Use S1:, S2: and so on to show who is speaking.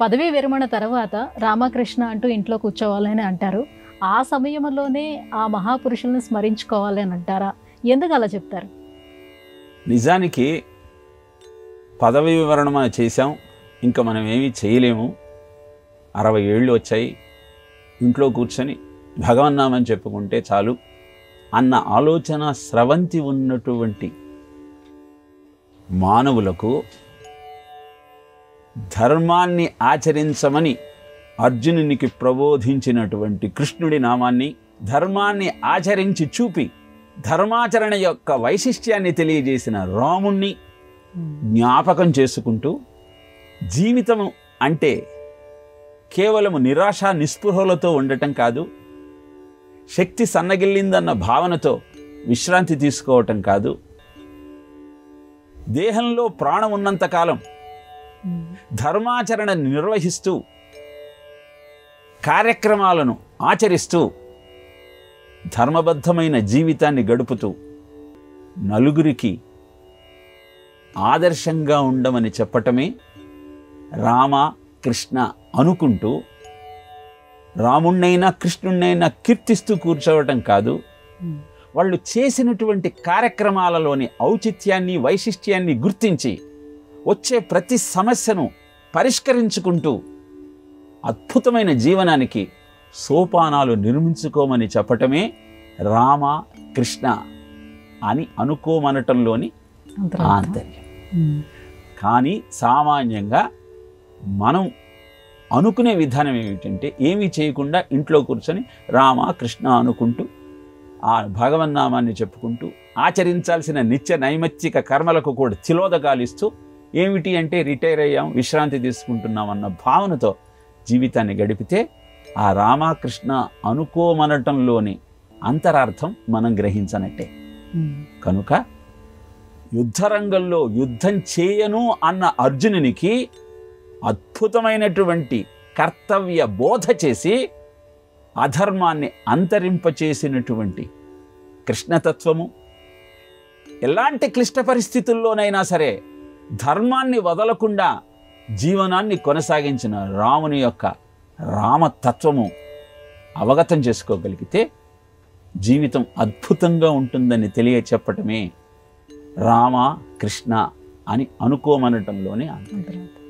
S1: పదవీ విరమణ తర్వాత రామకృష్ణ అంటూ ఇంట్లో కూర్చోవాలని అంటారు. ఆ సమయంలోనే ఆ మహాపురుషులను స్మరించుకోవాలి అని అంటారా? ఎందుకు అలా చెప్తారు?
S2: నిజానికి పదవీ వివరణ మనం చేశాం, ఇంకా మనం ఏమీ చేయలేము, 60 ఏళ్ళు వచ్చాయి, ఇంట్లో కూర్చొని భగవన్నామని చెప్పుకుంటే చాలు అన్న ఆలోచన స్రవంతి ఉన్నటువంటి మానవులకు ధర్మాన్ని ఆచరించమని అర్జునునికి ప్రబోధించినటువంటి కృష్ణుడి నామాన్ని, ధర్మాన్ని ఆచరించి చూపి ధర్మాచరణ యొక్క వైశిష్ట్యాన్ని తెలియజేసిన రాముణ్ణి జ్ఞాపకం చేసుకుంటూ, జీవితము అంటే కేవలము నిరాశ నిస్పృహలతో ఉండటం కాదు, శక్తి సన్నగిల్లిందన్న భావనతో విశ్రాంతి తీసుకోవటం కాదు, దేహంలో ప్రాణం ఉన్నంతకాలం ధర్మాచరణ నిర్వహిస్తూ కార్యక్రమాలను ఆచరిస్తూ ధర్మబద్ధమైన జీవితాన్ని గడుపుతూ నలుగురికి ఆదర్శంగా ఉండమని చెప్పటమే రామ కృష్ణ అనుకుంటూ, రాముణ్ణైనా కృష్ణుణ్ణైనా కీర్తిస్తూ కూర్చోవటం కాదు, వాళ్ళు చేసినటువంటి కార్యక్రమాలలోని ఔచిత్యాన్ని వైశిష్ట్యాన్ని గుర్తించి వచ్చే ప్రతి సమస్యను పరిష్కరించుకుంటూ అద్భుతమైన జీవనానికి సోపానాలు నిర్మించుకోమని చెప్పటమే రామ కృష్ణ అని అనుకోమనటంలోని ఆంతర్యం. కానీ సామాన్యంగా మనం అనుకునే విధానం ఏమిటంటే, ఏమీ చేయకుండా ఇంట్లో కూర్చొని రామ కృష్ణ అనుకుంటూ ఆ భగవన్నామాన్ని చెప్పుకుంటూ ఆచరించాల్సిన నిత్య నైమిత్తిక కర్మలకు కూడా తిలోదకాలిస్తూ, ఏమిటి అంటే రిటైర్ అయ్యాం, విశ్రాంతి తీసుకుంటున్నాం అన్న భావనతో జీవితాన్ని గడిపితే ఆ రామకృష్ణ అనుకోమనటంలోని అంతరార్థం మనం గ్రహించనట్టే. కనుక యుద్ధరంగంలో యుద్ధం చేయను అన్న అర్జునునికి అద్భుతమైనటువంటి కర్తవ్య బోధ చేసి అధర్మాన్ని అంతరింపచేసినటువంటి కృష్ణతత్వము, ఎలాంటి క్లిష్ట పరిస్థితుల్లోనైనా సరే ధర్మాన్ని వదలకుండా జీవనాన్ని కొనసాగించిన రాముని యొక్క రామతత్వము అవగతం చేసుకోగలిగితే జీవితం అద్భుతంగా ఉంటుందని తెలియచెప్పటమే రామ కృష్ణ అని అనుకోమనటంలోనే అంతర్గతం.